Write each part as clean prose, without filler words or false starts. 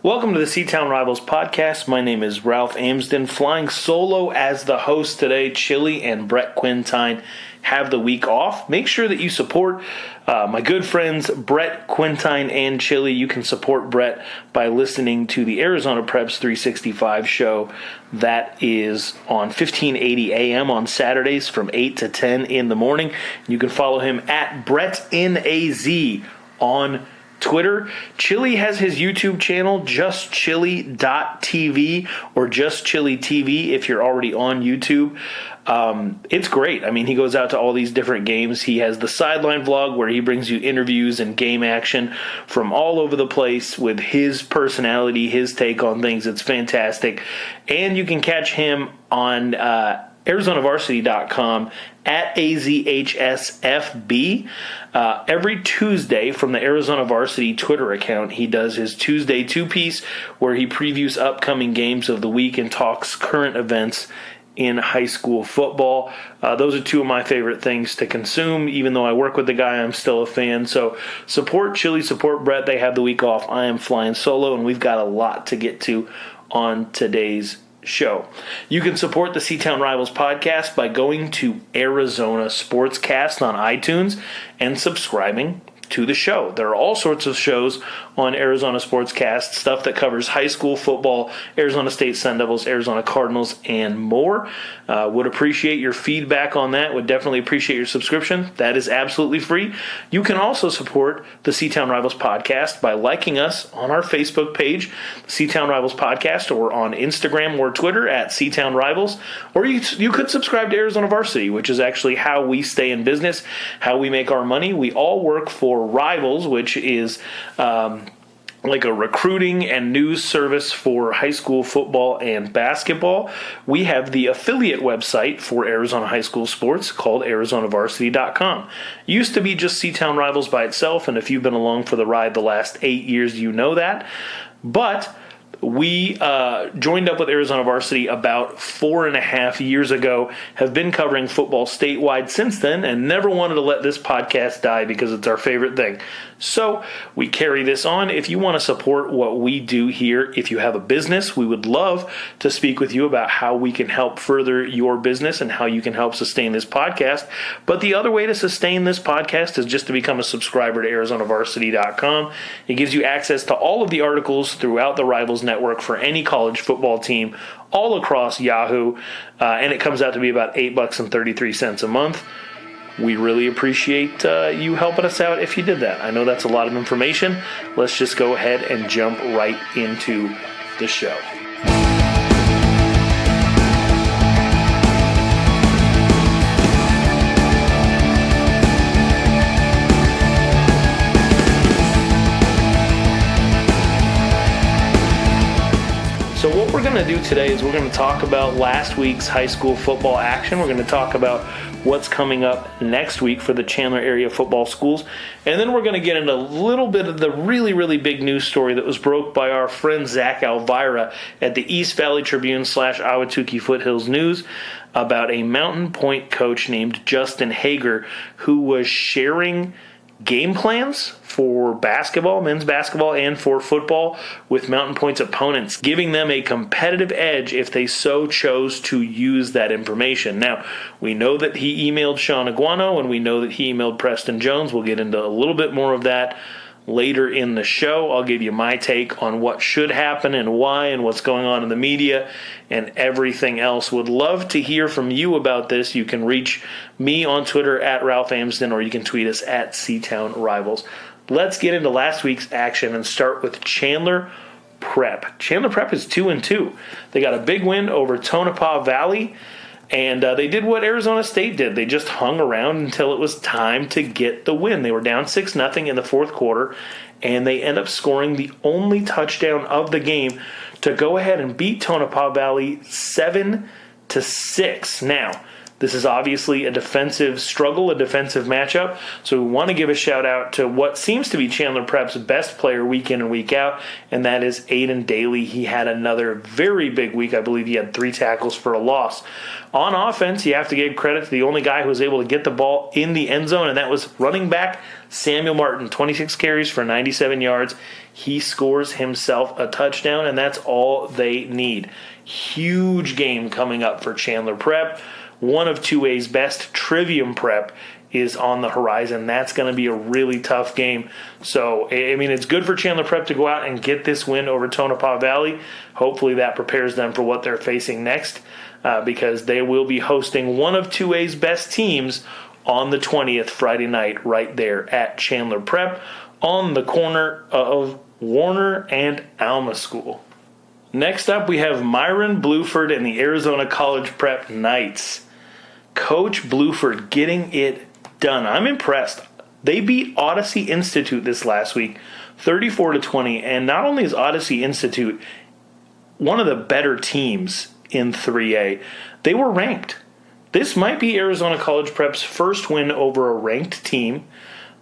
Welcome to the Seton Rivals podcast. My name is Ralph Amsden, flying solo as the host today. Chili and Brett Quintine have the week off. Make sure that you support my good friends Brett Quintine and Chili. You can support Brett by listening to the Arizona Preps 365 show. That is on 1580 a.m. on Saturdays from 8 to 10 in the morning. You can follow him at BrettNAZ on Twitter. Chili has his YouTube channel, justchili.tv or Just Chili TV if you're already on YouTube. It's great. I mean, he goes out to all these different games. He has the sideline vlog where he brings you interviews and game action from all over the place with his personality, his take on things. It's fantastic. And you can catch him on ArizonaVarsity.com at AZHSFB. Every Tuesday from the Arizona Varsity Twitter account, he does his Tuesday two-piece where he previews upcoming games of the week and talks current events in high school football. Those are two of my favorite things to consume. Even though I work with the guy, I'm still a fan. So support Chili, support Brett. They have the week off. I am flying solo, and we've got a lot to get to on today's show. You can support the Seton Rivals podcast by going to Arizona Sportscast on iTunes and subscribing to the show. There are all sorts of shows on Arizona Sportscast, stuff that covers high school football, Arizona State Sun Devils, Arizona Cardinals, and more. Would appreciate your feedback on that. Would definitely appreciate your subscription. That is absolutely free. You can also support the Seton Rivals podcast by liking us on our Facebook page, Seton Rivals Podcast, or on Instagram or Twitter at Seton Rivals. Or you could subscribe to Arizona Varsity, which is actually how we stay in business, how we make our money. We all work for Rivals, which is like a recruiting and news service for high school football and basketball. We have the affiliate website for Arizona high school sports called ArizonaVarsity.com. Used to be just Seton Rivals by itself, and if you've been along for the ride the last 8 years, you know that. But we joined up with Arizona Varsity about 4.5 years ago, have been covering football statewide since then, and never wanted to let this podcast die because it's our favorite thing. So we carry this on. If you want to support what we do here, if you have a business, we would love to speak with you about how we can help further your business and how you can help sustain this podcast. But the other way to sustain this podcast is just to become a subscriber to ArizonaVarsity.com. It gives you access to all of the articles throughout the Rivals Network for any college football team all across Yahoo, and it comes out to be about $8.33 a month. We really appreciate you helping us out if you did that. I know that's a lot of information. Let's just go ahead and jump right into the show. So what we're going to do today is we're going to talk about last week's high school football action. We're going to talk about what's coming up next week for the Chandler-area football schools. And then we're going to get into a little bit of the really, really big news story that was broke by our friend Zach Elvira at the East Valley Tribune / Ahwatukee Foothills News about a Mountain Pointe coach named Justin Hager who was sharing game plans for basketball, men's basketball, and for football with Mountain Pointe's opponents, giving them a competitive edge if they so chose to use that information. Now, we know that he emailed Sean Aguano, and we know that he emailed Preston Jones. We'll get into a little bit more of that later in the show. I'll give you my take on what should happen and why and what's going on in the media and everything else. Would love to hear from you about this. You can reach me on Twitter at Ralph Amsden, or you can tweet us at Seton Rivals. Let's get into last week's action and start with Chandler Prep. Chandler Prep is 2-2. They got a big win over Tonopah Valley, and they did what Arizona State did. They just hung around until it was time to get the win. They were down 6-0 in the fourth quarter, and they end up scoring the only touchdown of the game to go ahead and beat Tonopah Valley 7-6. Now, This is obviously a defensive struggle, a defensive matchup. So we want to give a shout out to what seems to be Chandler Prep's best player week in and week out, and that is Aiden Daly. He had another very big week. I believe he had 3 tackles for a loss. On offense, you have to give credit to the only guy who was able to get the ball in the end zone, and that was running back Samuel Martin. 26 carries for 97 yards. He scores himself a touchdown, and that's all they need. Huge game coming up for Chandler Prep. One of 2A's best, Trivium Prep, is on the horizon. That's going to be a really tough game. So, I mean, it's good for Chandler Prep to go out and get this win over Tonopah Valley. Hopefully that prepares them for what they're facing next, because they will be hosting one of 2A's best teams on the 20th, Friday night, right there at Chandler Prep on the corner of Warner and Alma School. Next up, we have Myron Bluford and the Arizona College Prep Knights. Coach Bluford getting it done. I'm impressed. They beat Odyssey Institute this last week, 34-20, and not only is Odyssey Institute one of the better teams in 3A, they were ranked. This might be Arizona College Prep's first win over a ranked team.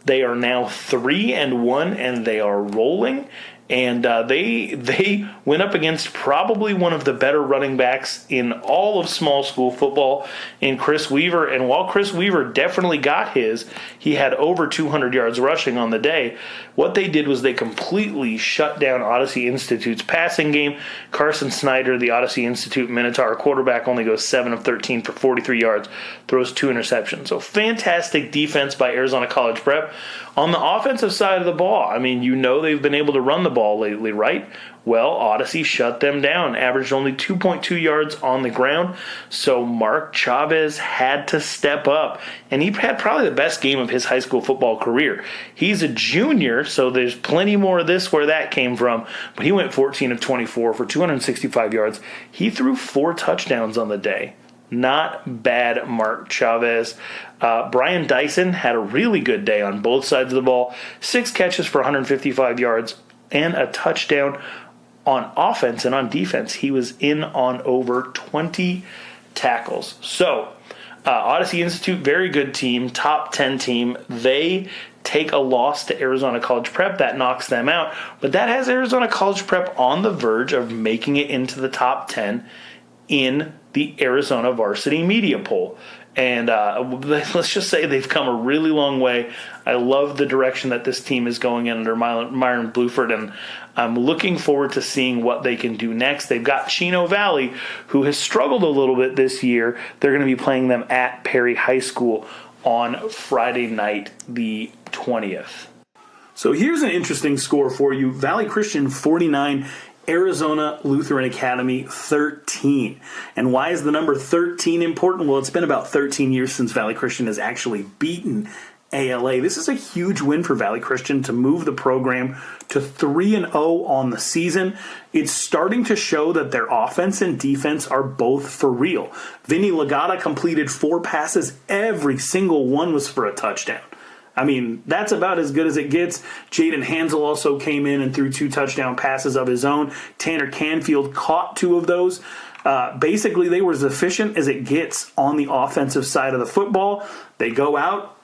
They are now 3-1, and they are rolling. And they went up against probably one of the better running backs in all of small school football in Chris Weaver. And while Chris Weaver definitely got his, he had over 200 yards rushing on the day. What they did was they completely shut down Odyssey Institute's passing game. Carson Snyder, the Odyssey Institute Minotaur quarterback, only goes 7 of 13 for 43 yards, throws 2 interceptions. So fantastic defense by Arizona College Prep. On the offensive side of the ball, I mean, you know they've been able to run the ball lately, right? Well, Odyssey shut them down, averaged only 2.2 yards on the ground, so Mark Chavez had to step up, and he had probably the best game of his high school football career. He's a junior, so there's plenty more of this where that came from, but he went 14 of 24 for 265 yards. He threw 4 touchdowns on the day. Not bad, Mark Chavez. Brian Dyson had a really good day on both sides of the ball. 6 catches for 155 yards and a touchdown. On offense and on defense, he was in on over 20 tackles. So, Odyssey Institute, very good team, top 10 team. They take a loss to Arizona College Prep. That knocks them out. But that has Arizona College Prep on the verge of making it into the top 10 in the Arizona Varsity Media Poll. And let's just say they've come a really long way. I love the direction that this team is going in under Myron Bluford, and I'm looking forward to seeing what they can do next. They've got Chino Valley, who has struggled a little bit this year. They're going to be playing them at Perry High School on Friday night, the 20th. So here's an interesting score for you. Valley Christian 49, Arizona Lutheran Academy 13. And why is the number 13 important? Well, it's been about 13 years since Valley Christian has actually beaten ALA. This is a huge win for Valley Christian to move the program to 3-0 on the season. It's starting to show that their offense and defense are both for real. Vinny Lagata completed 4 passes. Every single one was for a touchdown. I mean, that's about as good as it gets. Jaden Hansel also came in and threw 2 touchdown passes of his own. Tanner Canfield caught 2 of those. Basically, they were as efficient as it gets on the offensive side of the football. They go out,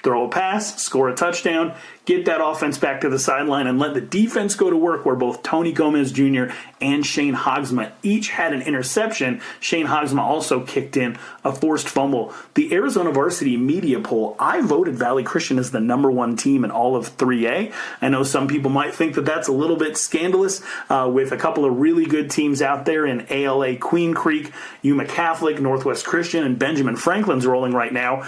throw a pass, score a touchdown, get that offense back to the sideline, and let the defense go to work, where both Tony Gomez Jr. and Shane Hogsma each had an interception. Shane Hogsma also kicked in a forced fumble. The Arizona Varsity Media Poll, I voted Valley Christian as the number 1 team in all of 3A. I know some people might think that that's a little bit scandalous, with a couple of really good teams out there in ALA, Queen Creek, Yuma Catholic, Northwest Christian, and Benjamin Franklin's rolling right now.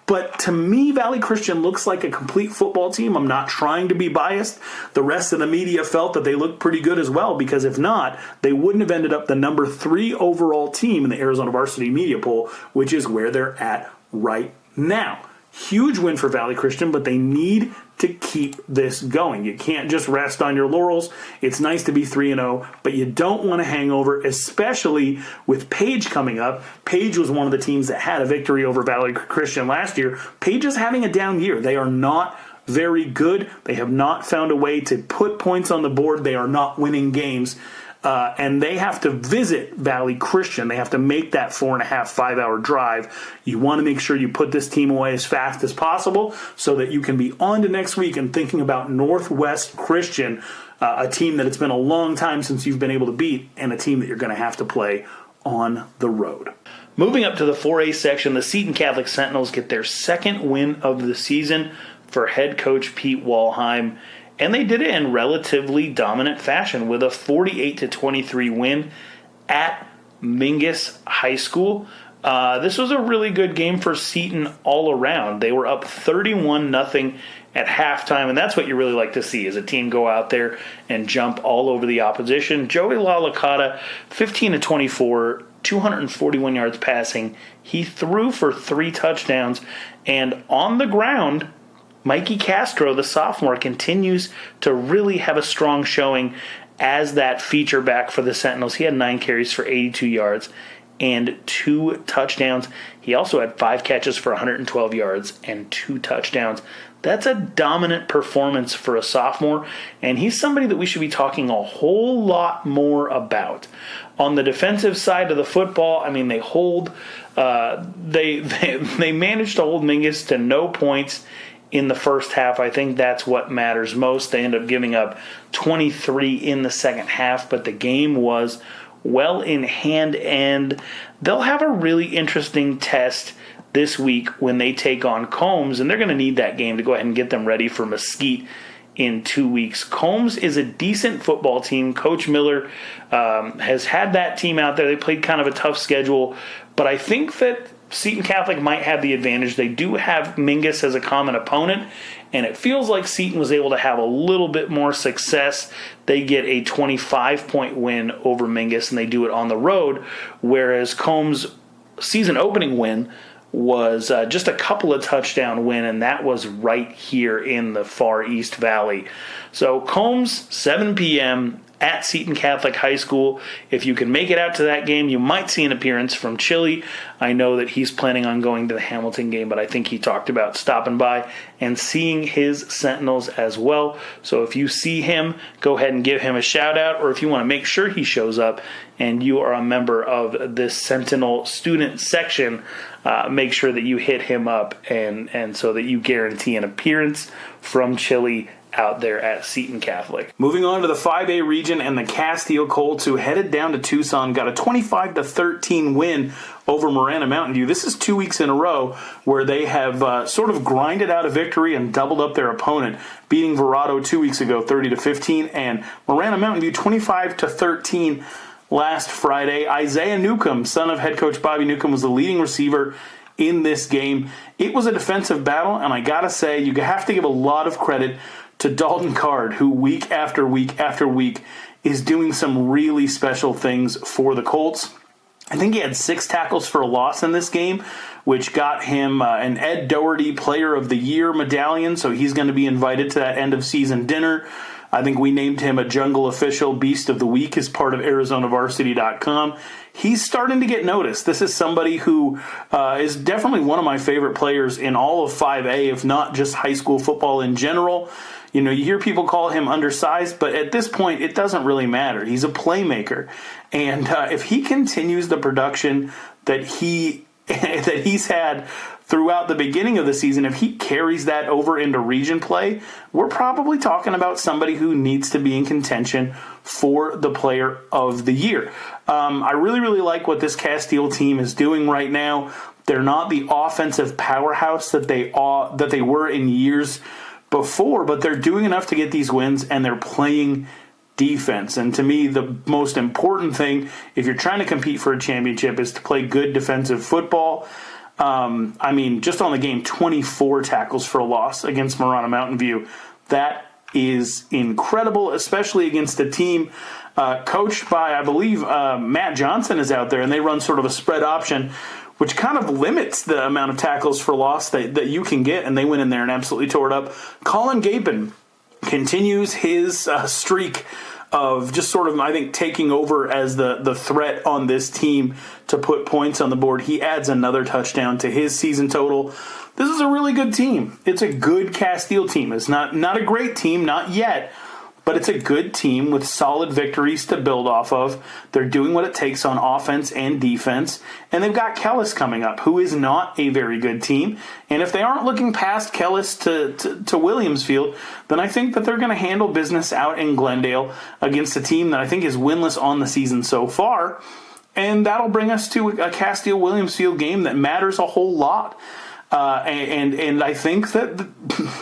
But to me, Valley Christian looks like a complete football team. I'm not trying to be biased. The rest of the media felt that they looked pretty good as well, because if not, they wouldn't have ended up the number 3 overall team in the Arizona Varsity Media Poll, which is where they're at right now. Huge win for Valley Christian, but they need to keep this going. You can't just rest on your laurels. It's nice to be 3-0, but you don't want to hang over, especially with Page coming up. Page was one of the teams that had a victory over Valley Christian last year. Page is having a down year. They are not very good. They have not found a way to put points on the board. They are not winning games. and they have to visit Valley Christian. They have to make that 4.5, 5-hour drive. You want to make sure you put this team away as fast as possible so that you can be on to next week and thinking about Northwest Christian, a team that it's been a long time since you've been able to beat, and a team that you're going to have to play on the road. Moving up to the 4A section, the Seton Catholic Sentinels get their second win of the season for head coach Pete Walheim, and they did it in relatively dominant fashion with a 48-23 win at Mingus High School. This was a really good game for Seton all around. They were up 31-0 at halftime, and that's what you really like to see, is a team go out there and jump all over the opposition. Joey LaLacata, 15-24, 241 yards passing. He threw for 3 touchdowns, and on the ground, Mikey Castro, the sophomore, continues to really have a strong showing as that feature back for the Sentinels. He had 9 carries for 82 yards and 2 touchdowns. He also had 5 catches for 112 yards and 2 touchdowns. That's a dominant performance for a sophomore, and he's somebody that we should be talking a whole lot more about. On the defensive side of the football, I mean, they managed to hold Mingus to no points in the first half. I think that's what matters most. They end up giving up 23 in the second half, but the game was well in hand, and they'll have a really interesting test this week when they take on Combs, and they're going to need that game to go ahead and get them ready for Mesquite in 2 weeks. Combs is a decent football team. Coach Miller has had that team out there. They played kind of a tough schedule, but I think that Seton Catholic might have the advantage. They do have Mingus as a common opponent, and it feels like Seton was able to have a little bit more success. They get a 25-point win over Mingus, and they do it on the road, whereas Combs' season-opening win was just a couple of touchdown win, and that was right here in the Far East Valley. So Combs, 7 p.m., at Seton Catholic High School. If you can make it out to that game, you might see an appearance from Chili. I know that he's planning on going to the Hamilton game, but I think he talked about stopping by and seeing his Sentinels as well. So if you see him, go ahead and give him a shout out, or if you want to make sure he shows up and you are a member of this Sentinel student section, make sure that you hit him up and so that you guarantee an appearance from Chili out there at Seton Catholic. Moving on to the 5A region, and the Castile Colts, who headed down to Tucson, got a 25-13 win over Marana Mountain View. This is 2 weeks in a row where they have sort of grinded out a victory and doubled up their opponent, beating Verado 2 weeks ago 30-15, and Marana Mountain View 25-13 last Friday. Isaiah Newcomb, son of head coach Bobby Newcomb, was the leading receiver in this game. It was a defensive battle, and I gotta say, you have to give a lot of credit to Dalton Card, who week after week after week is doing some really special things for the Colts. I think he had 6 tackles for a loss in this game, which got him an Ed Doherty Player of the Year medallion, so he's going to be invited to that end-of-season dinner. I think we named him a Jungle Official Beast of the Week as part of ArizonaVarsity.com. He's starting to get noticed. This is somebody who is definitely one of my favorite players in all of 5A, if not just high school football in general. You know, you hear people call him undersized, but at this point, it doesn't really matter. He's a playmaker. And if he continues the production that he's had throughout the beginning of the season, if he carries that over into region play, we're probably talking about somebody who needs to be in contention for the Player of the Year. I really, really like what this Castile team is doing right now. They're not the offensive powerhouse that they were in years before, but they're doing enough to get these wins, and they're playing defense. And to me, the most important thing, if you're trying to compete for a championship, is to play good defensive football. I mean, just on the game, 24 tackles for a loss against Marana Mountain View. That is incredible, especially against a team coached by, I believe, Matt Johnson is out there, and they run sort of a spread option, which kind of limits the amount of tackles for loss that you can get, and they went in there and absolutely tore it up. Colin Gapin continues his streak of just sort of, I think, taking over as the threat on this team to put points on the board. He adds another touchdown to his season total. This is a really good team. It's a good Castile team. It's not a great team, not yet, but it's a good team with solid victories to build off of. They're doing what it takes on offense and defense, and they've got Kellis coming up, who is not a very good team. And if they aren't looking past Kellis to Williamsfield, then I think that they're going to handle business out in Glendale against a team that I think is winless on the season so far. And that'll bring us to a Castile-Williamsfield game that matters a whole lot. And I think that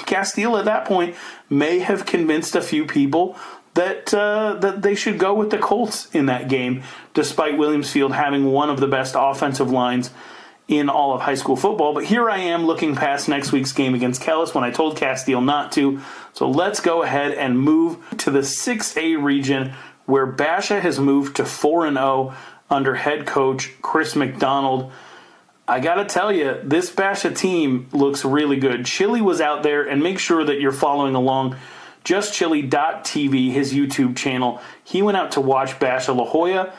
Castile at that point may have convinced a few people that they should go with the Colts in that game, despite Williamsfield having one of the best offensive lines in all of high school football. But here I am looking past next week's game against Kellis when I told Castile not to. So let's go ahead and move to the 6A region, where Basha has moved to 4-0 under head coach Chris McDonald. I got to tell you, this Basha team looks really good. Chili was out there, and make sure that you're following along JustChili.tv, his YouTube channel. He went out to watch Basha La Jolla,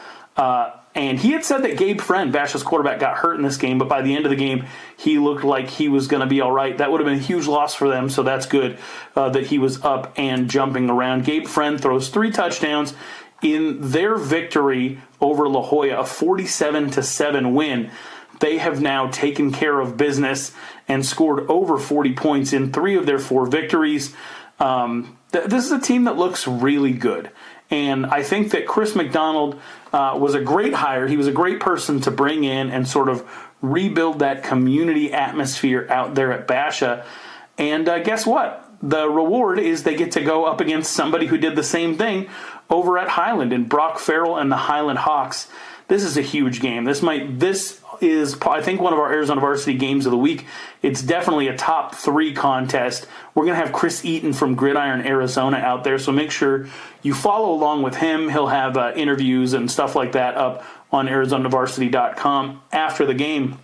and he had said that Gabe Friend, Basha's quarterback, got hurt in this game, but by the end of the game, he looked like he was going to be all right. That would have been a huge loss for them, so that's good that he was up and jumping around. Gabe Friend throws 3 touchdowns in their victory over La Jolla, a 47-7 win. They have now taken care of business and scored over 40 points in 3 of their 4 victories. This is a team that looks really good. And I think that Chris McDonald was a great hire. He was a great person to bring in and sort of rebuild that community atmosphere out there at Basha. And guess what? The reward is they get to go up against somebody who did the same thing over at Highland, and Brock Farrell and the Highland Hawks. This is a huge game. This is, I think, one of our Arizona Varsity games of the week. It's definitely a top 3 contest. We're going to have Chris Eaton from Gridiron, Arizona out there, so make sure you follow along with him. He'll have interviews and stuff like that up on ArizonaVarsity.com after the game.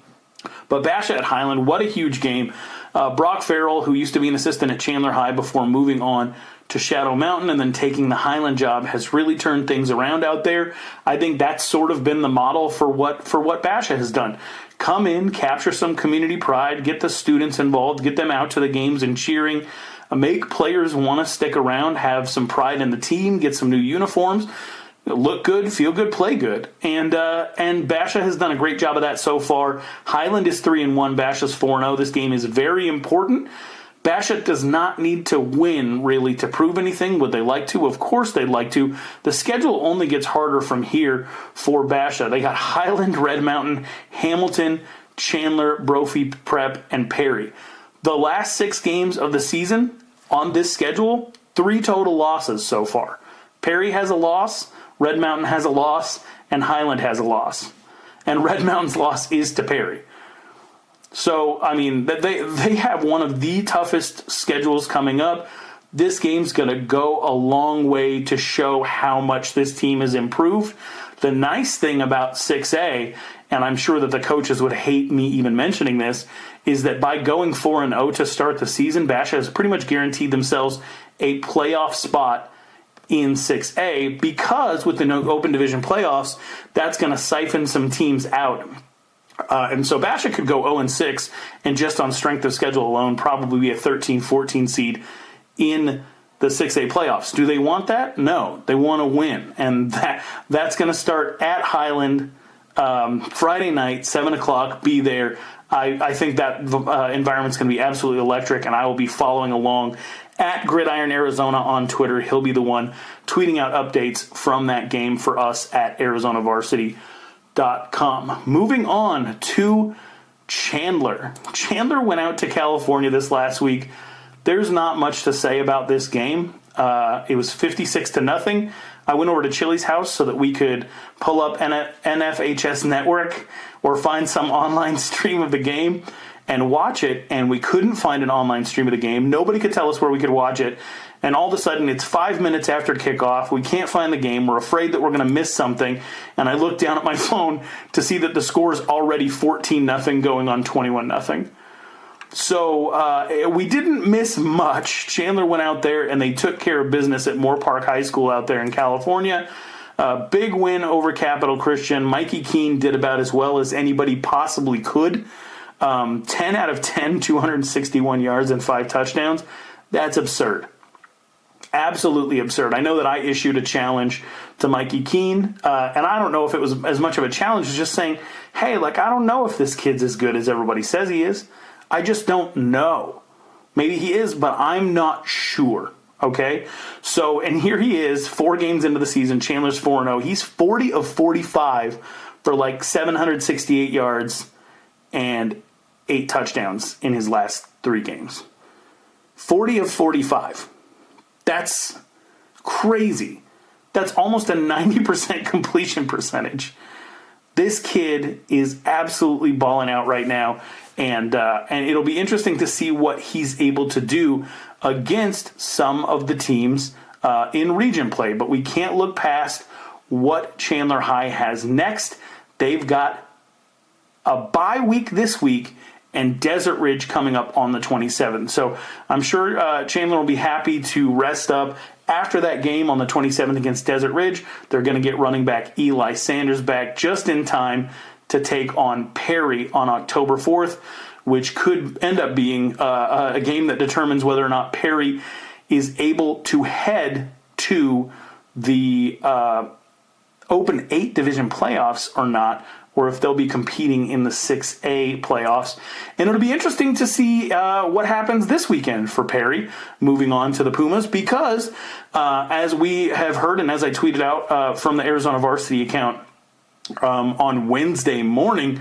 But Basha at Highland, what a huge game. Brock Farrell, who used to be an assistant at Chandler High before moving on to Shadow Mountain and then taking the Highland job, has really turned things around out there. I think that's sort of been the model for what Basha has done. Come in, capture some community pride, get the students involved, get them out to the games and cheering, make players want to stick around, have some pride in the team, get some new uniforms, look good, feel good, play good. And Basha has done a great job of that so far. Highland is 3-1, Basha's 4-0. This game is very important. Basha does not need to win, really, to prove anything. Would they like to? Of course they'd like to. The schedule only gets harder from here for Basha. They got Highland, Red Mountain, Hamilton, Chandler, Brophy Prep, and Perry. The last 6 games of the season on this schedule, 3 total losses so far. Perry has a loss, Red Mountain has a loss, and Highland has a loss. And Red Mountain's loss is to Perry. So, I mean, they have one of the toughest schedules coming up. This game's going to go a long way to show how much this team has improved. The nice thing about 6A, and I'm sure that the coaches would hate me even mentioning this, is that by going 4-0 to start the season, Basha has pretty much guaranteed themselves a playoff spot in 6A, because with the open division playoffs, that's going to siphon some teams out. And so Basha could go 0-6 and just on strength of schedule alone probably be a 13-14 seed in the 6A playoffs. Do they want that? No. They want to win. And that's going to start at Highland Friday night, 7 o'clock. Be there. I think that environment's going to be absolutely electric, and I will be following along at Gridiron Arizona on Twitter. He'll be the one tweeting out updates from that game for us at ArizonaVarsity.com. Moving on to Chandler. Chandler went out to California this last week. There's not much to say about this game. It was 56-0. I went over to Chili's house so that we could pull up NFHS Network or find some online stream of the game and watch it, and we couldn't find an online stream of the game. Nobody could tell us where we could watch it. And all of a sudden, it's 5 minutes after kickoff. We can't find the game. We're afraid that we're going to miss something. And I look down at my phone to see that the score is already 14-0 going on 21-0. So we didn't miss much. Chandler went out there, and they took care of business at Moore Park High School out there in California. Big win over Capital Christian. Mikey Keene did about as well as anybody possibly could. 10 out of 10, 261 yards and 5 touchdowns. That's absurd. Absolutely absurd. I know that I issued a challenge to Mikey Keene, and I don't know if it was as much of a challenge as just saying, hey, like, I don't know if this kid's as good as everybody says he is. I just don't know. Maybe he is, but I'm not sure. Okay? So, and here he is, 4 games into the season. Chandler's 4-0. He's 40 of 45 for like 768 yards and 8 touchdowns in his last 3 games. 40 of 45. That's crazy. That's almost a 90% completion percentage. This kid is absolutely balling out right now, and it'll be interesting to see what he's able to do against some of the teams in region play. But we can't look past what Chandler High has next. They've got a bye week this week and Desert Ridge coming up on the 27th. So I'm sure Chandler will be happy to rest up after that game on the 27th against Desert Ridge. They're going to get running back Eli Sanders back just in time to take on Perry on October 4th, which could end up being a game that determines whether or not Perry is able to head to the Open 8 division playoffs or not, or if they'll be competing in the 6A playoffs. And it'll be interesting to see what happens this weekend for Perry moving on to the Pumas, because as we have heard and as I tweeted out from the Arizona Varsity account on Wednesday morning,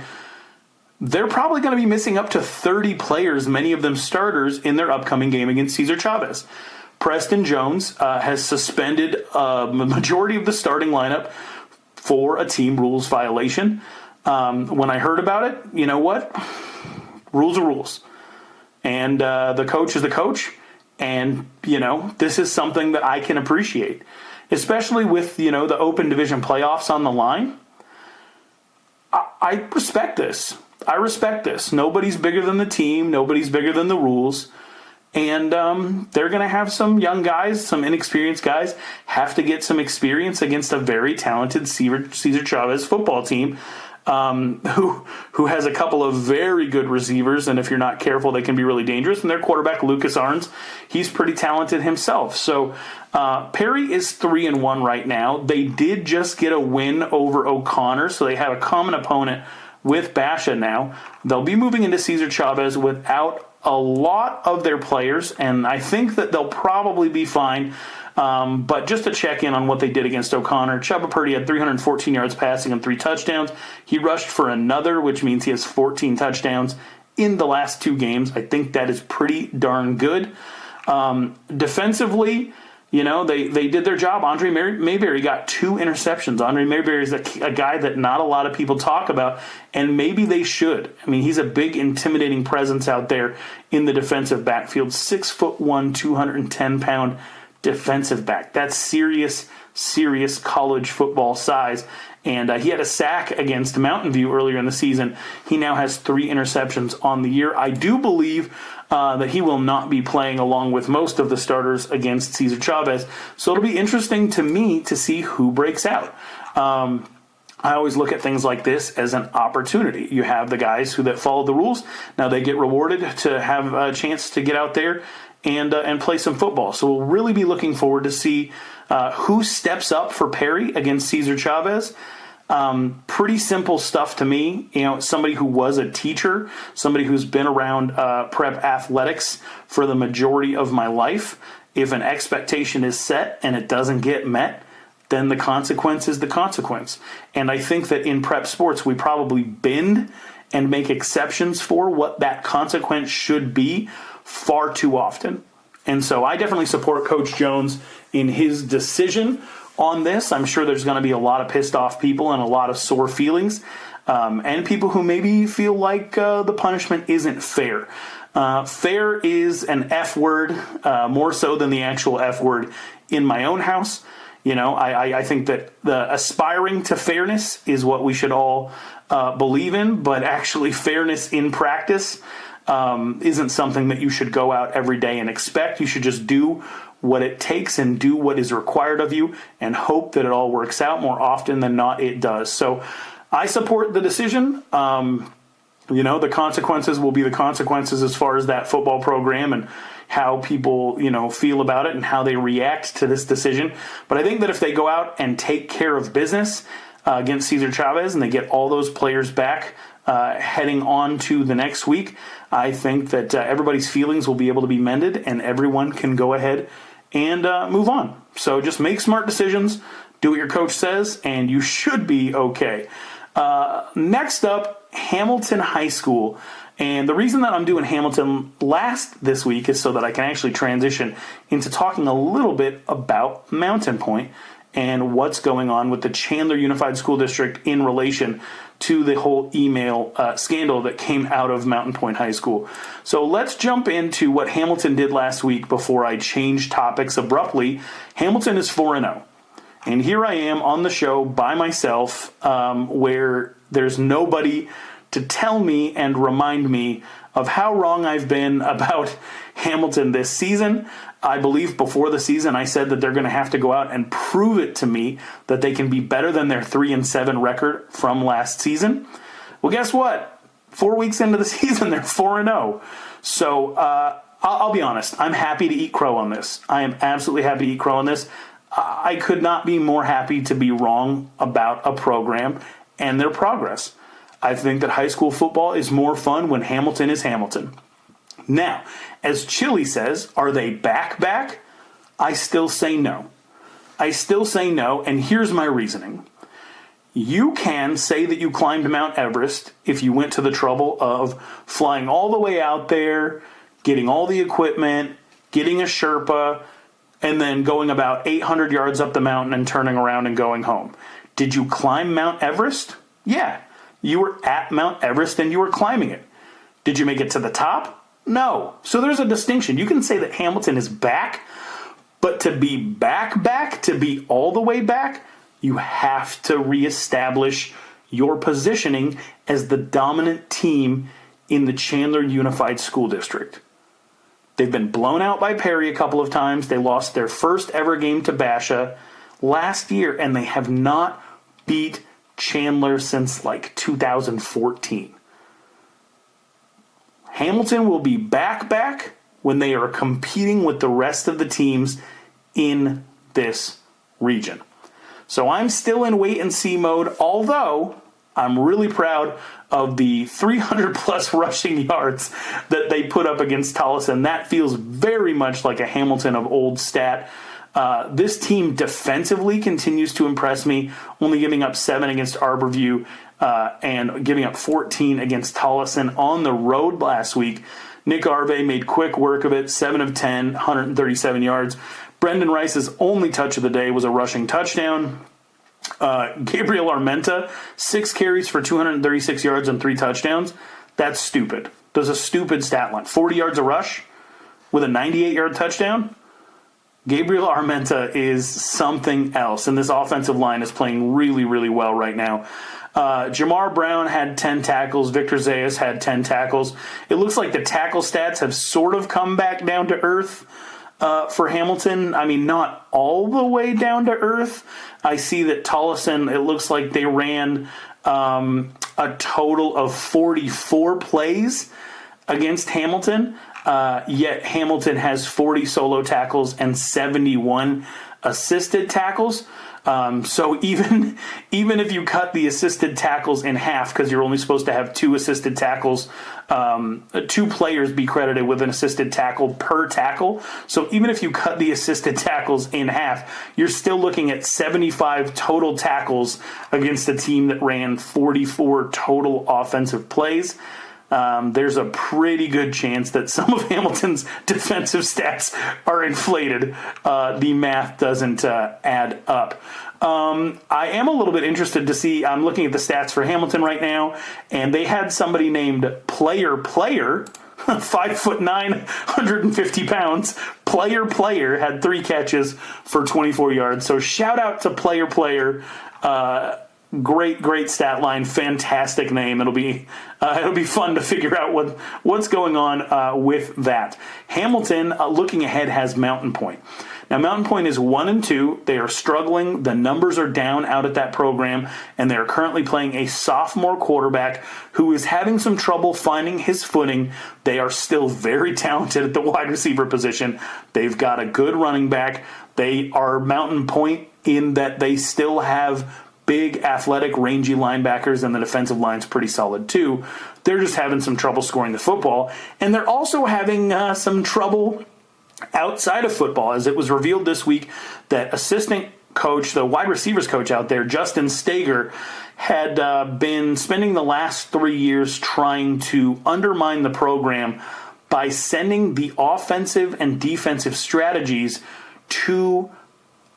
they're probably going to be missing up to 30 players, many of them starters, in their upcoming game against Cesar Chavez. Preston Jones has suspended a majority of the starting lineup for a team rules violation. When I heard about it, you know what? Rules are rules. And the coach is the coach. And, this is something that I can appreciate, especially with, the open division playoffs on the line. I respect this. Nobody's bigger than the team. Nobody's bigger than the rules. And they're going to have some young guys, some inexperienced guys, have to get some experience against a very talented Cesar Chavez football team who has a couple of very good receivers. And if you're not careful, they can be really dangerous. And their quarterback, Lucas Arns, he's pretty talented himself. So Perry is 3-1 right now. They did just get a win over O'Connor, so they have a common opponent with Basha now. They'll be moving into Cesar Chavez without a lot of their players, and I think that they'll probably be fine. But just to check in on what they did against O'Connor, Chubba Purdy had 314 yards passing and 3 touchdowns. He rushed for another, which means he has 14 touchdowns in the last 2 games. I think that is pretty darn good. Defensively, they did their job. Andre Mayberry got 2 interceptions. Andre Mayberry is a guy that not a lot of people talk about, and maybe they should. I mean, he's a big, intimidating presence out there in the defensive backfield. 6'1", 210-pound defensive back. That's serious college football size. And he had a sack against Mountain View earlier in the season. He now has 3 interceptions on the year. I do believe that he will not be playing along with most of the starters against Cesar Chavez. So it'll be interesting to me to see who breaks out. I always look at things like this as an opportunity. You have the guys that follow the rules. Now they get rewarded to have a chance to get out there and play some football. So we'll really be looking forward to see who steps up for Perry against Cesar Chavez. Pretty simple stuff to me. Somebody who was a teacher, somebody who's been around prep athletics for the majority of my life. If an expectation is set and it doesn't get met, then the consequence is the consequence. And I think that in prep sports, we probably bend and make exceptions for what that consequence should be far too often. And so I definitely support Coach Jones in his decision on this. I'm sure there's going to be a lot of pissed off people and a lot of sore feelings, and people who maybe feel like the punishment isn't fair. Fair is an F word, more so than the actual F word in my own house. I think that the aspiring to fairness is what we should all believe in, but actually fairness in practice isn't something that you should go out every day and expect. You should just do what it takes and do what is required of you and hope that it all works out. More often than not, it does. So I support the decision. The consequences will be the consequences as far as that football program and how people, feel about it and how they react to this decision. But I think that if they go out and take care of business against Cesar Chavez and they get all those players back heading on to the next week, I think that everybody's feelings will be able to be mended and everyone can go ahead and move on. So just make smart decisions, do what your coach says, and you should be okay. Next up, Hamilton High School. And the reason that I'm doing Hamilton last this week is so that I can actually transition into talking a little bit about Mountain Pointe and what's going on with the Chandler Unified School District in relation to the whole email scandal that came out of Mountain Pointe High School. So let's jump into what Hamilton did last week before I change topics abruptly. Hamilton is 4-0. And here I am on the show by myself where there's nobody to tell me and remind me of how wrong I've been about Hamilton this season. I believe before the season I said that they're going to have to go out and prove it to me that they can be better than their 3-7 record from last season. Well, guess what? 4 weeks into the season, they're 4-0. So I'll be honest. I'm happy to eat crow on this. I am absolutely happy to eat crow on this. I could not be more happy to be wrong about a program and their progress. I think that high school football is more fun when Hamilton is Hamilton. Now, as Chili says, are they back? I still say no. And here's my reasoning. You can say that you climbed Mount Everest if you went to the trouble of flying all the way out there, getting all the equipment, getting a Sherpa, and then going about 800 yards up the mountain and turning around and going home. Did you climb Mount Everest? Yeah. You were at Mount Everest and you were climbing it. Did you make it to the top? No. So there's a distinction. You can say that Hamilton is back, but to be back, to be all the way back, you have to reestablish your positioning as the dominant team in the Chandler Unified School District. They've been blown out by Perry a couple of times. They lost their first ever game to Basha last year, and they have not beat Chandler since 2014. Hamilton will be back when they are competing with the rest of the teams in this region. So I'm still in wait and see mode, although I'm really proud of the 300 plus rushing yards that they put up against Tolleson. That feels very much like a Hamilton of old stat. This team defensively continues to impress me, only giving up 7 against Arborview and giving up 14 against Tolleson on the road last week. Nick Arve made quick work of it, 7 of 10, 137 yards. Brendan Rice's only touch of the day was a rushing touchdown. Gabriel Armenta, 6 carries for 236 yards and 3 touchdowns. That's stupid. There's a stupid stat line. 40 yards a rush with a 98-yard touchdown. Gabriel Armenta is something else, and this offensive line is playing really, really well right now. Jamar Brown had 10 tackles. Victor Zayas had 10 tackles. It looks like the tackle stats have sort of come back down to earth for Hamilton. I mean, not all the way down to earth. I see that Tolleson, it looks like they ran a total of 44 plays against Hamilton. Yet Hamilton has 40 solo tackles and 71 assisted tackles. So even if you cut the assisted tackles in half, because you're only supposed to have 2 assisted tackles, 2 players be credited with an assisted tackle per tackle. So even if you cut the assisted tackles in half, you're still looking at 75 total tackles against a team that ran 44 total offensive plays. There's a pretty good chance that some of Hamilton's defensive stats are inflated. The math doesn't add up. I am a little bit interested to see, I'm looking at the stats for Hamilton right now, and they had somebody named Player, 5'9", 150 pounds. Player had 3 catches for 24 yards. So shout out to Player. Great stat line, fantastic name. It'll be fun to figure out what's going on with that. Hamilton, looking ahead, has Mountain Pointe. Now, Mountain Pointe is 1-2. They are struggling. The numbers are down out at that program, and they're currently playing a sophomore quarterback who is having some trouble finding his footing. They are still very talented at the wide receiver position. They've got a good running back. They are Mountain Pointe in that they still have big, athletic, rangy linebackers, and the defensive line's pretty solid too. They're just having some trouble scoring the football, and they're also having some trouble outside of football, as it was revealed this week that assistant coach, the wide receivers coach out there, Justin Hager, had been spending the last 3 years trying to undermine the program by sending the offensive and defensive strategies to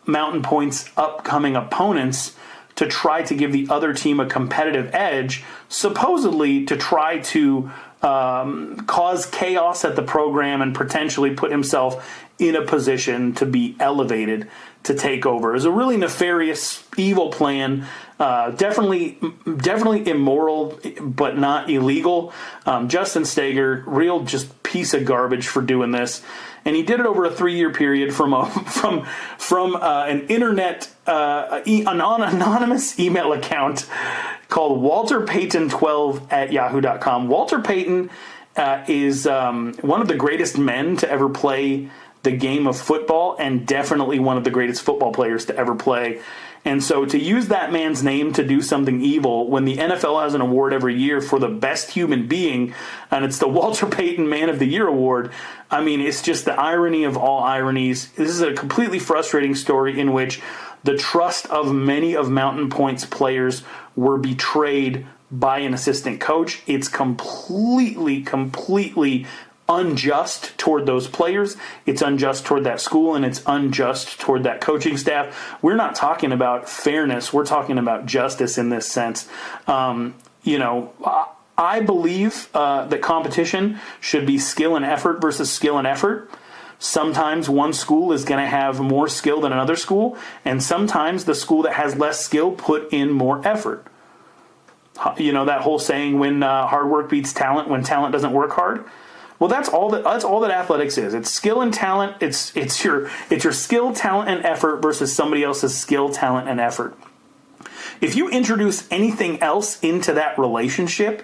Mountain Pointe's upcoming opponents to try to give the other team a competitive edge, supposedly to try to cause chaos at the program and potentially put himself in a position to be elevated to take over. It was a really nefarious, evil plan. Definitely immoral, but not illegal. Justin Hager, real just piece of garbage for doing this, and he did it over a 3-year period from an internet an anonymous email account called WalterPayton12@yahoo.com. Walter Payton is one of the greatest men to ever play the game of football, and definitely one of the greatest football players to ever play. And so to use that man's name to do something evil when the NFL has an award every year for the best human being, and it's the Walter Payton Man of the Year award, I mean, it's just the irony of all ironies. This is a completely frustrating story in which the trust of many of Mountain Pointe's players were betrayed by an assistant coach. It's completely unjust toward those players. It's unjust toward that school, and it's unjust toward that coaching staff. We're not talking about fairness. We're talking about justice in this sense. I believe that competition should be skill and effort versus skill and effort. Sometimes one school is going to have more skill than another school, and sometimes the school that has less skill put in more effort. You know that whole saying, when hard work beats talent, when talent doesn't work hard? Well, that's all that athletics is. It's skill and talent. It's your skill, talent, and effort versus somebody else's skill, talent, and effort. If you introduce anything else into that relationship,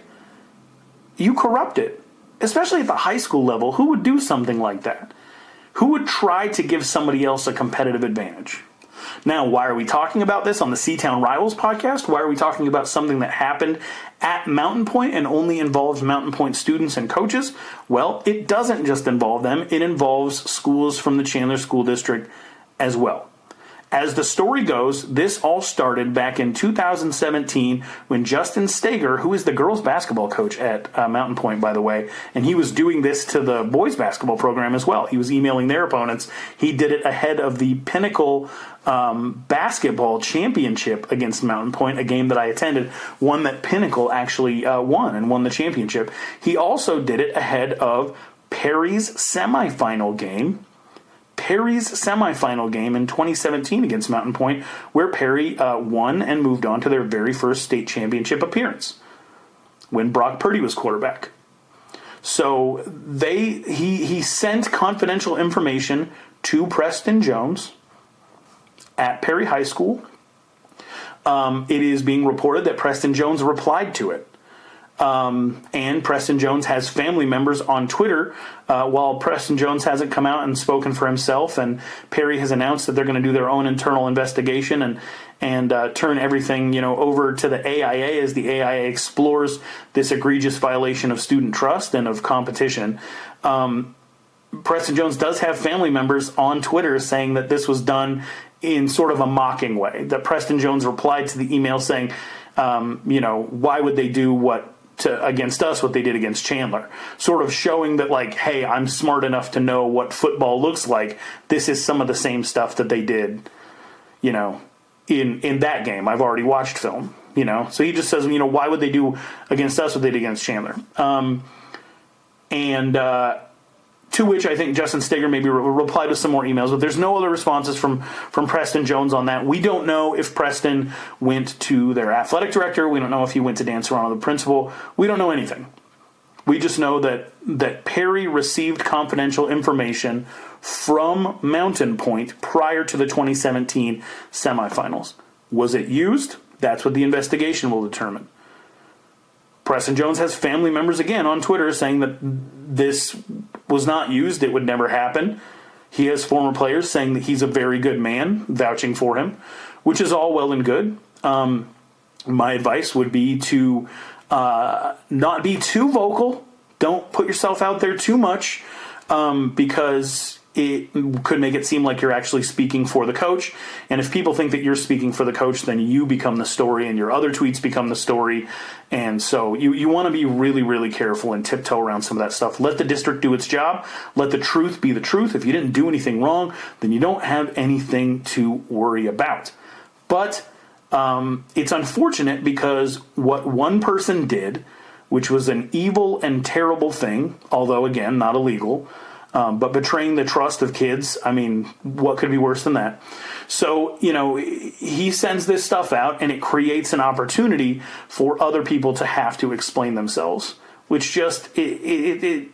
you corrupt it. Especially at the high school level, who would do something like that? Who would try to give somebody else a competitive advantage? Now, why are we talking about this on the Seton Rivals podcast? Why are we talking about something that happened at Mountain Pointe and only involves Mountain Pointe students and coaches? Well, it doesn't just involve them. It involves schools from the Chandler School District as well. As the story goes, this all started back in 2017 when Justin Hager, who is the girls basketball coach at Mountain Pointe, by the way, and he was doing this to the boys basketball program as well. He was emailing their opponents. He did it ahead of the Pinnacle basketball championship against Mountain Pointe, a game that I attended, one that Pinnacle actually won the championship. He also did it ahead of Perry's semifinal game in 2017 against Mountain Pointe, where Perry won and moved on to their very first state championship appearance when Brock Purdy was quarterback. So he sent confidential information to Preston Jones at Perry High School. It is being reported that Preston Jones replied to it. And Preston Jones has family members on Twitter, while Preston Jones hasn't come out and spoken for himself, and Perry has announced that they're going to do their own internal investigation and turn everything over to the AIA as the AIA explores this egregious violation of student trust and of competition. Preston Jones does have family members on Twitter saying that this was done in sort of a mocking way, that Preston Jones replied to the email saying, why would they do against us what they did against Chandler, sort of showing that, like, hey, I'm smart enough to know what football looks like. This is some of the same stuff that they did, in that game. I've already watched film, So he just says, why would they do against us what they did against Chandler? To which I think Justin Hager maybe replied with some more emails, but there's no other responses from Preston Jones on that. We don't know if Preston went to their athletic director. We don't know if he went to Dan Serrano, the principal. We don't know anything. We just know that Perry received confidential information from Mountain Pointe prior to the 2017 semifinals. Was it used? That's what the investigation will determine. Preston Jones has family members again on Twitter saying that this was not used, it would never happen. He has former players saying that he's a very good man, vouching for him, which is all well and good. My advice would be to not be too vocal. Don't put yourself out there too much, because it could make it seem like you're actually speaking for the coach. And if people think that you're speaking for the coach, then you become the story and your other tweets become the story. And so you want to be really, really careful and tiptoe around some of that stuff. Let the district do its job. Let the truth be the truth. If you didn't do anything wrong, then you don't have anything to worry about. But it's unfortunate because what one person did, which was an evil and terrible thing, although, again, not illegal, but betraying the trust of kids, I mean, what could be worse than that? So, he sends this stuff out, and it creates an opportunity for other people to have to explain themselves, which just, the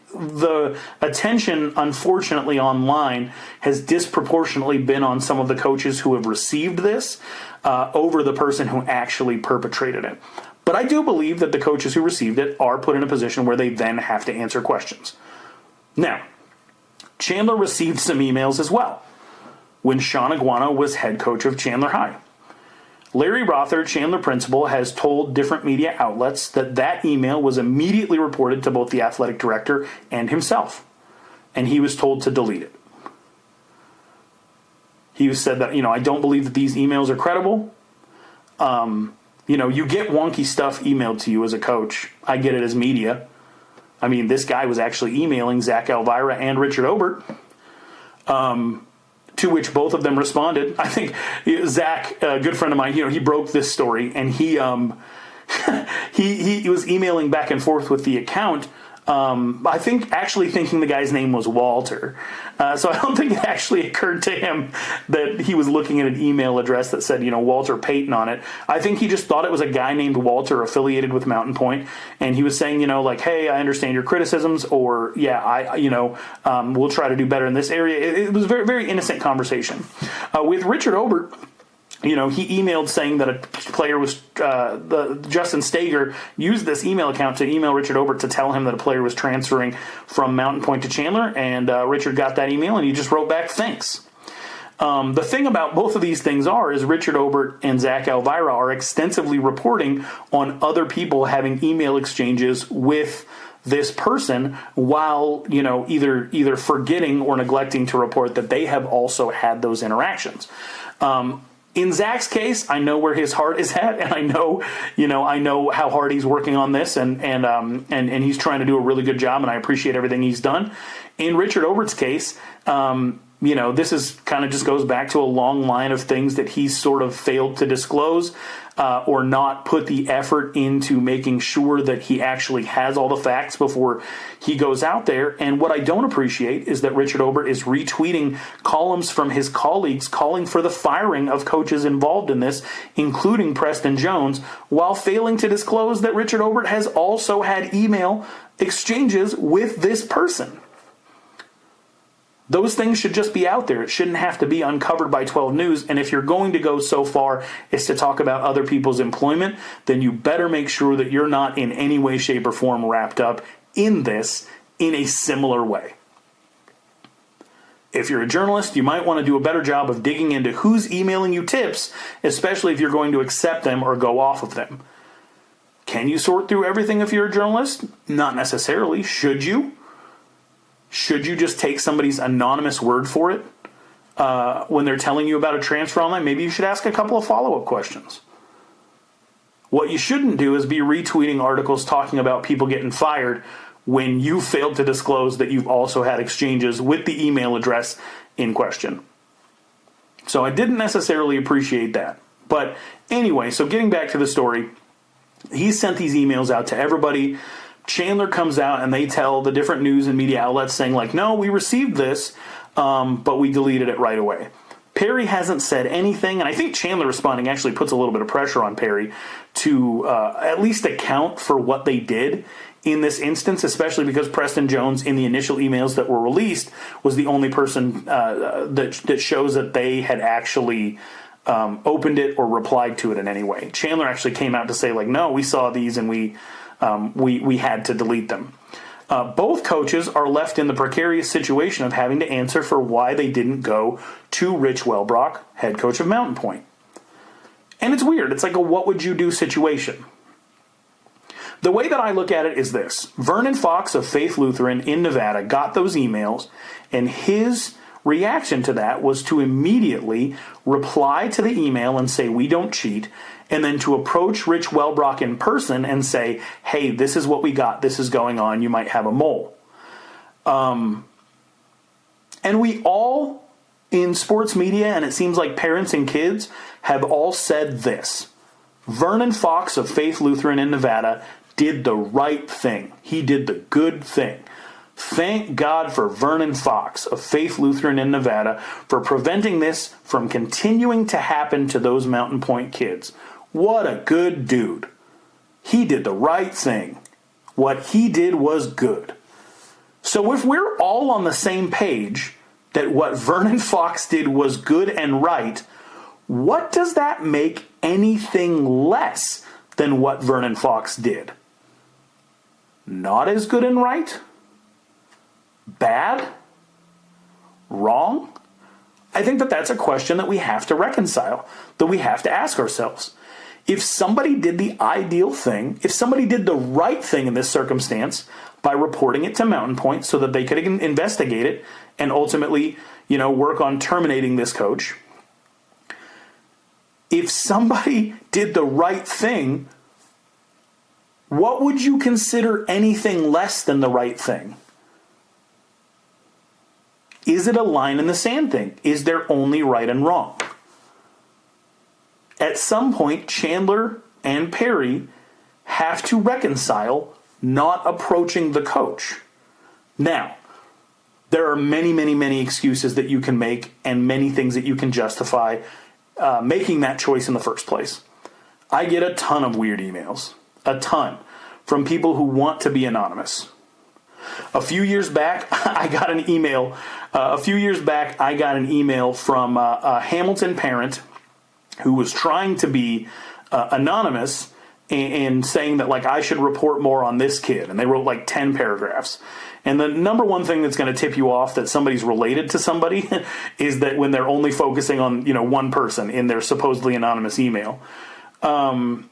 attention, unfortunately, online has disproportionately been on some of the coaches who have received this over the person who actually perpetrated it. But I do believe that the coaches who received it are put in a position where they then have to answer questions. Now, Chandler received some emails as well when Sean Iguana was head coach of Chandler High. Larry Rother, Chandler principal, has told different media outlets that email was immediately reported to both the athletic director and himself, and he was told to delete it. He said that, I don't believe that these emails are credible. You get wonky stuff emailed to you as a coach. I get it as media. I mean, this guy was actually emailing Zach Elvira and Richard Obert, to which both of them responded. I think Zach, a good friend of mine, he broke this story, and he was emailing back and forth with the account. I think actually thinking the guy's name was Walter. So I don't think it actually occurred to him that he was looking at an email address that said, Walter Payton on it. I think he just thought it was a guy named Walter affiliated with Mountain Pointe. And he was saying, hey, I understand your criticisms, or we'll try to do better in this area. It was a very, very innocent conversation. With Richard Obert, he emailed saying that a player was, Justin Hager used this email account to email Richard Obert to tell him that a player was transferring from Mountain Pointe to Chandler, and Richard got that email, and he just wrote back, thanks. The thing about both of these things is Richard Obert and Zach Elvira are extensively reporting on other people having email exchanges with this person while, either forgetting or neglecting to report that they have also had those interactions. In Zach's case, I know where his heart is at, and I know how hard he's working on this, and he's trying to do a really good job, and I appreciate everything he's done. In Richard Obert's case, this is kind of just goes back to a long line of things that he's sort of failed to disclose, or not put the effort into making sure that he actually has all the facts before he goes out there. And what I don't appreciate is that Richard Obert is retweeting columns from his colleagues calling for the firing of coaches involved in this, including Preston Jones, while failing to disclose that Richard Obert has also had email exchanges with this person. Those things should just be out there. It shouldn't have to be uncovered by 12 News. And if you're going to go so far as to talk about other people's employment, then you better make sure that you're not in any way, shape, or form wrapped up in this in a similar way. If you're a journalist, you might want to do a better job of digging into who's emailing you tips, especially if you're going to accept them or go off of them. Can you sort through everything if you're a journalist? Not necessarily. Should you? Should you just take somebody's anonymous word for it when they're telling you about a transfer online? Maybe you should ask a couple of follow-up questions. What you shouldn't do is be retweeting articles talking about people getting fired when you failed to disclose that you've also had exchanges with the email address in question. So I didn't necessarily appreciate that. But anyway, so getting back to the story, he sent these emails out to everybody. Chandler comes out and they tell the different news and media outlets saying no, we received this, but we deleted it right away. Perry hasn't said anything, and I think Chandler responding actually puts a little bit of pressure on Perry to at least account for what they did in this instance, especially because Preston Jones, in the initial emails that were released, was the only person that shows that they had actually opened it or replied to it in any way. Chandler actually came out to say, like, no, we saw these and we had to delete them. Both coaches are left in the precarious situation of having to answer for why they didn't go to Rich Welbrock, head coach of Mountain Pointe. And it's weird. It's like a what would you do situation. The way that I look at it is this. Vernon Fox of Faith Lutheran in Nevada got those emails, and his reaction to that was to immediately reply to the email and say, we don't cheat, and then to approach Rich Welbrock in person and say, hey, this is what we got, this is going on, you might have a mole. And we all, in sports media, and it seems like parents and kids, have all said this. Vernon Fox of Faith Lutheran in Nevada did the right thing. He did the good thing. Thank God for Vernon Fox of Faith Lutheran in Nevada for preventing this from continuing to happen to those Mountain Pointe kids. What a good dude. He did the right thing. What he did was good. So if we're all on the same page that what Vernon Fox did was good and right, what does that make anything less than what Vernon Fox did? Not as good and right? Bad? Wrong? I think that that's a question that we have to reconcile, that we have to ask ourselves. If somebody did the ideal thing, if somebody did the right thing in this circumstance by reporting it to Mountain Pointe so that they could investigate it and ultimately, work on terminating this coach, if somebody did the right thing, what would you consider anything less than the right thing? Is it a line in the sand thing? Is there only right and wrong? At some point, Chandler and Perry have to reconcile not approaching the coach. Now, there are many, many, many excuses that you can make and many things that you can justify making that choice in the first place. I get a ton of weird emails, a ton, from people who want to be anonymous. A few years back, I got an email from a Hamilton parent who was trying to be anonymous and saying that, like, I should report more on this kid. And they wrote like 10 paragraphs. And the number one thing that's going to tip you off that somebody's related to somebody is that when they're only focusing on, one person in their supposedly anonymous email. So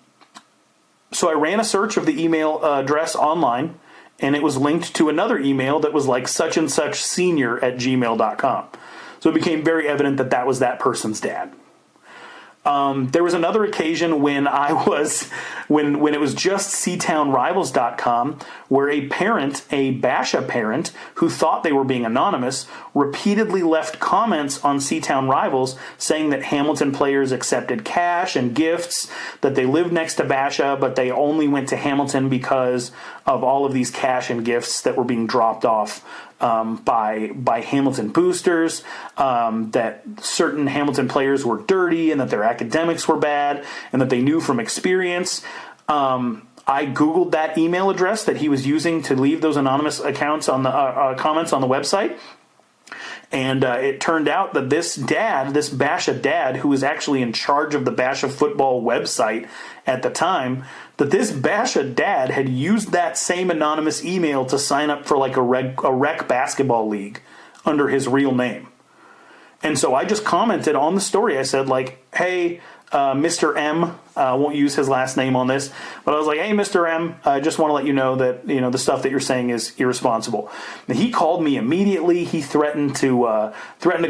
I ran a search of the email address online, and it was linked to another email that was like such and such senior@gmail.com. So it became very evident that that was that person's dad. There was another occasion when when it was just SetonRivals.com, where a Basha parent who thought they were being anonymous repeatedly left comments on Seton Rivals saying that Hamilton players accepted cash and gifts, that they lived next to Basha, but they only went to Hamilton because of all of these cash and gifts that were being dropped off by Hamilton boosters, that certain Hamilton players were dirty and that their academics were bad and that they knew from experience. I Googled that email address that he was using to leave those anonymous accounts on the comments on the website. And it turned out that this Basha dad, who was actually in charge of the Basha football website at the time, that this Basha dad had used that same anonymous email to sign up for like a rec basketball league under his real name. And so I just commented on the story. I said, like, hey, Mr. M, I won't use his last name on this, but I was like, hey, Mr. M, I just want to let you know that, the stuff that you're saying is irresponsible. And he called me immediately. He threatened to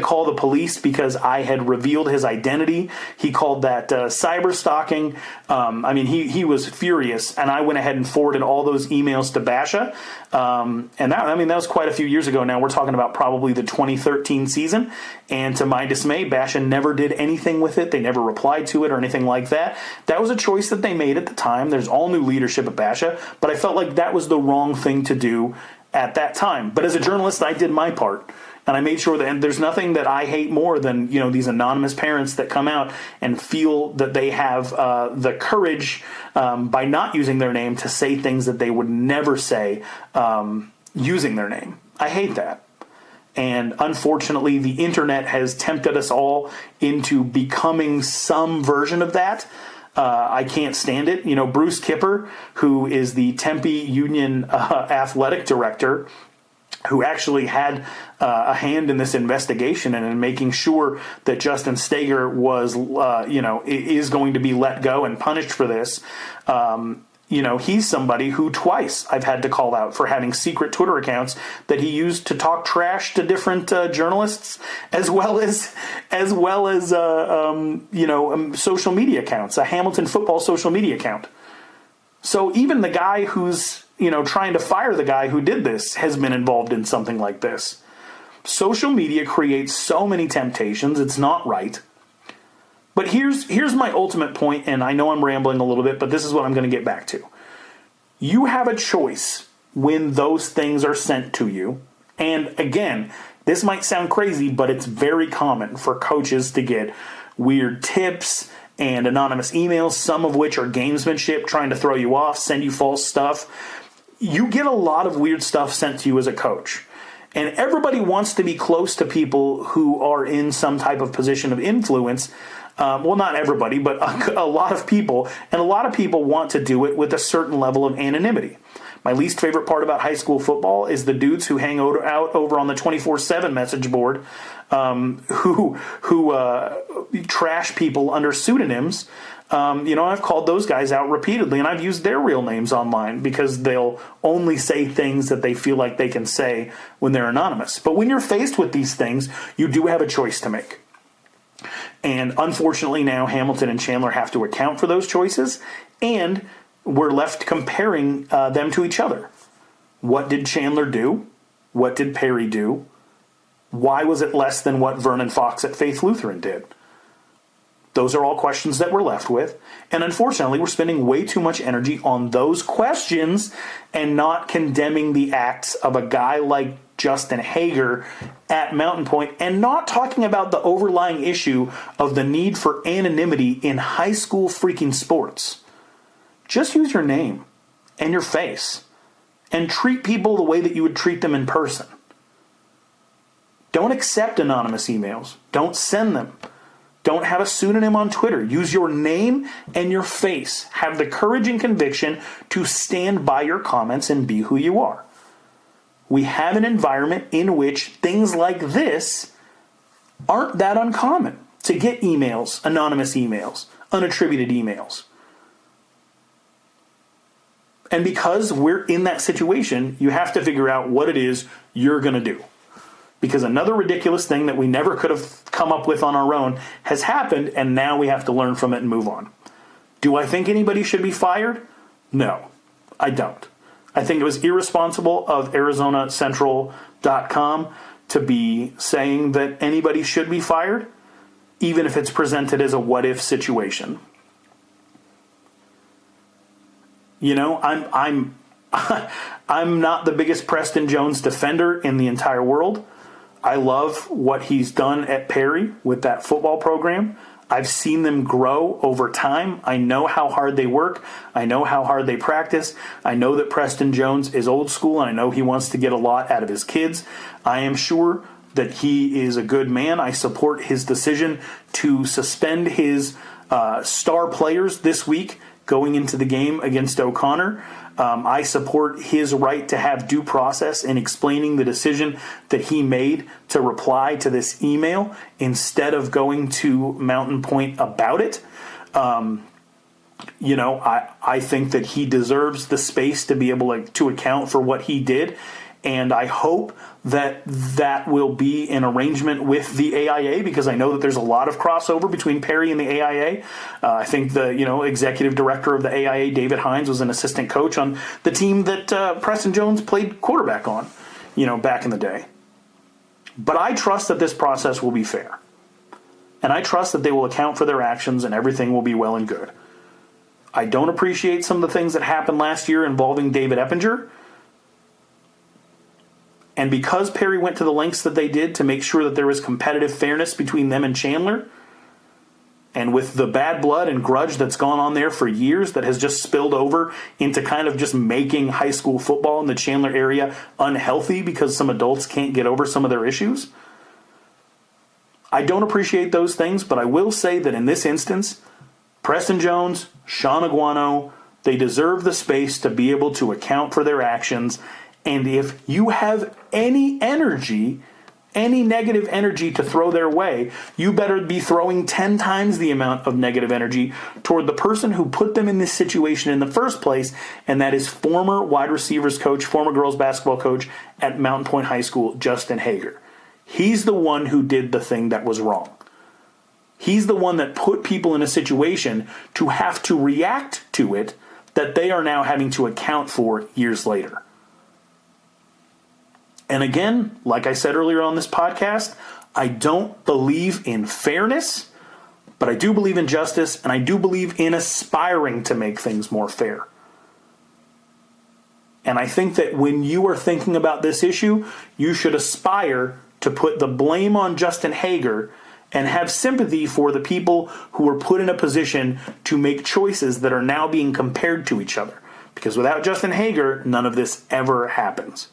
call the police because I had revealed his identity. He called that cyber stalking. He was furious, and I went ahead and forwarded all those emails to Basha. And that was quite a few years ago now. We're talking about probably the 2013 season. And to my dismay, Basha never did anything with it. They never replied to it or anything like that. That was a choice that they made at the time. There's all new leadership at Basha, but I felt like that was the wrong thing to do at that time. But as a journalist, I did my part. And I made sure that, and there's nothing that I hate more than, these anonymous parents that come out and feel that they have the courage by not using their name to say things that they would never say using their name. I hate that. And unfortunately, the internet has tempted us all into becoming some version of that. I can't stand it. Bruce Kipper, who is the Tempe Union athletic director, who actually had a hand in this investigation and in making sure that Justin Hager was, is going to be let go and punished for this. He's somebody who twice I've had to call out for having secret Twitter accounts that he used to talk trash to different journalists, as well as social media accounts, a Hamilton football social media account. So even the guy who's trying to fire the guy who did this has been involved in something like this. Social media creates so many temptations. It's not right. But here's my ultimate point, and I know I'm rambling a little bit, but this is what I'm going to get back to. You have a choice when those things are sent to you. And again, this might sound crazy, but it's very common for coaches to get weird tips and anonymous emails, some of which are gamesmanship, trying to throw you off, send you false stuff. You get a lot of weird stuff sent to you as a coach. And everybody wants to be close to people who are in some type of position of influence. Well, not everybody, but a lot of people. And a lot of people want to do it with a certain level of anonymity. My least favorite part about high school football is the dudes who hang out over on the 24/7 message board, who trash people under pseudonyms. I've called those guys out repeatedly, and I've used their real names online because they'll only say things that they feel like they can say when they're anonymous. But when you're faced with these things, you do have a choice to make. And unfortunately now Hamilton and Chandler have to account for those choices, and we're left comparing them to each other. What did Chandler do? What did Perry do? Why was it less than what Vernon Fox at Faith Lutheran did? Those are all questions that we're left with. And unfortunately, we're spending way too much energy on those questions and not condemning the acts of a guy like Justin Hager at Mountain Pointe, and not talking about the overlying issue of the need for anonymity in high school freaking sports. Just use your name and your face and treat people the way that you would treat them in person. Don't accept anonymous emails. Don't send them. Don't have a pseudonym on Twitter. Use your name and your face. Have the courage and conviction to stand by your comments and be who you are. We have an environment in which things like this aren't that uncommon. To get emails, anonymous emails, unattributed emails. And because we're in that situation, you have to figure out what it is you're going to do. Because another ridiculous thing that we never could have come up with on our own has happened, and now we have to learn from it and move on. Do I think anybody should be fired? No, I don't. I think it was irresponsible of ArizonaCentral.com to be saying that anybody should be fired, even if it's presented as a what-if situation. I'm not the biggest Preston Jones defender in the entire world. I love what he's done at Perry with that football program. I've seen them grow over time. I know how hard they work. I know how hard they practice. I know that Preston Jones is old school, and I know he wants to get a lot out of his kids. I am sure that he is a good man. I support his decision to suspend his star players this week going into the game against O'Connor. I support his right to have due process in explaining the decision that he made to reply to this email instead of going to Mountain Pointe about it. I think that he deserves the space to be able to account for what he did. And I hope that that will be an arrangement with the AIA, because I know that there's a lot of crossover between Perry and the AIA. I think the executive director of the AIA, David Hines, was an assistant coach on the team that Preston Jones played quarterback on, back in the day. But I trust that this process will be fair. And I trust that they will account for their actions and everything will be well and good. I don't appreciate some of the things that happened last year involving David Eppinger. And because Perry went to the lengths that they did to make sure that there was competitive fairness between them and Chandler, and with the bad blood and grudge that's gone on there for years that has just spilled over into kind of just making high school football in the Chandler area unhealthy because some adults can't get over some of their issues. I don't appreciate those things, but I will say that in this instance, Preston Jones, Sean Aguano, they deserve the space to be able to account for their actions. And if you have any energy, any negative energy to throw their way, you better be throwing 10 times the amount of negative energy toward the person who put them in this situation in the first place, and that is former wide receivers coach, former girls basketball coach at Mountain Pointe High School, Justin Hager. He's the one who did the thing that was wrong. He's the one that put people in a situation to have to react to it that they are now having to account for years later. And again, like I said earlier on this podcast, I don't believe in fairness, but I do believe in justice, and I do believe in aspiring to make things more fair. And I think that when you are thinking about this issue, you should aspire to put the blame on Justin Hager and have sympathy for the people who were put in a position to make choices that are now being compared to each other. Because without Justin Hager, none of this ever happens.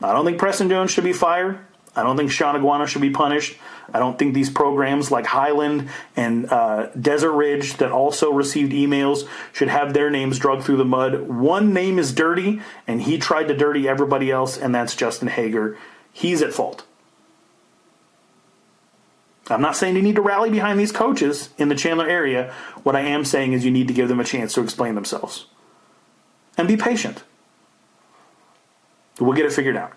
I don't think Preston Jones should be fired. I don't think Sean Aguano should be punished. I don't think these programs like Highland and Desert Ridge that also received emails should have their names dragged through the mud. One name is dirty, and he tried to dirty everybody else, and that's Justin Hager. He's at fault. I'm not saying you need to rally behind these coaches in the Chandler area. What I am saying is you need to give them a chance to explain themselves. And be patient. We'll get it figured out.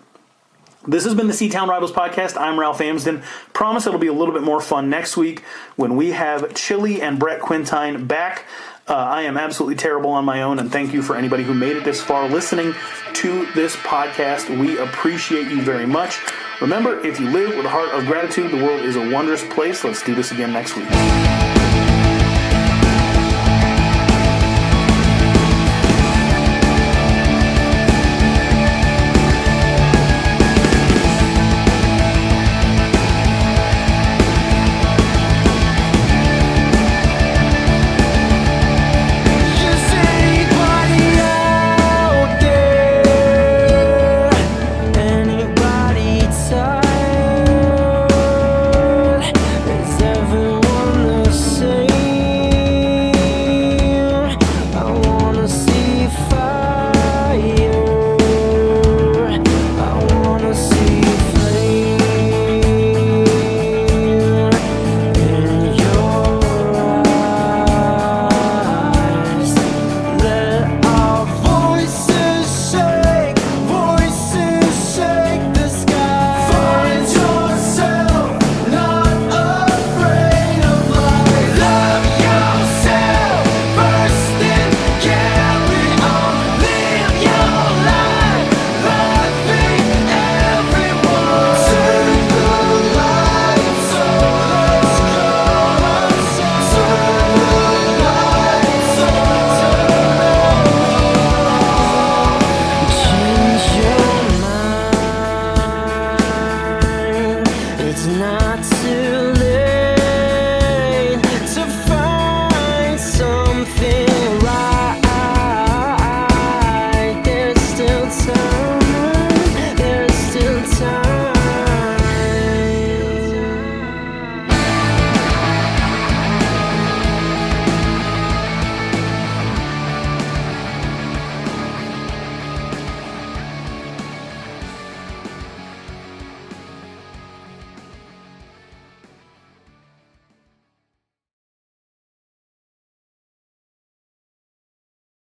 This has been the Seton Rivals Podcast. I'm Ralph Amsden. Promise it'll be a little bit more fun next week when we have Chili and Brett Quintine back. I am absolutely terrible on my own, and thank you for anybody who made it this far listening to this podcast. We appreciate you very much. Remember, if you live with a heart of gratitude, the world is a wondrous place. Let's do this again next week.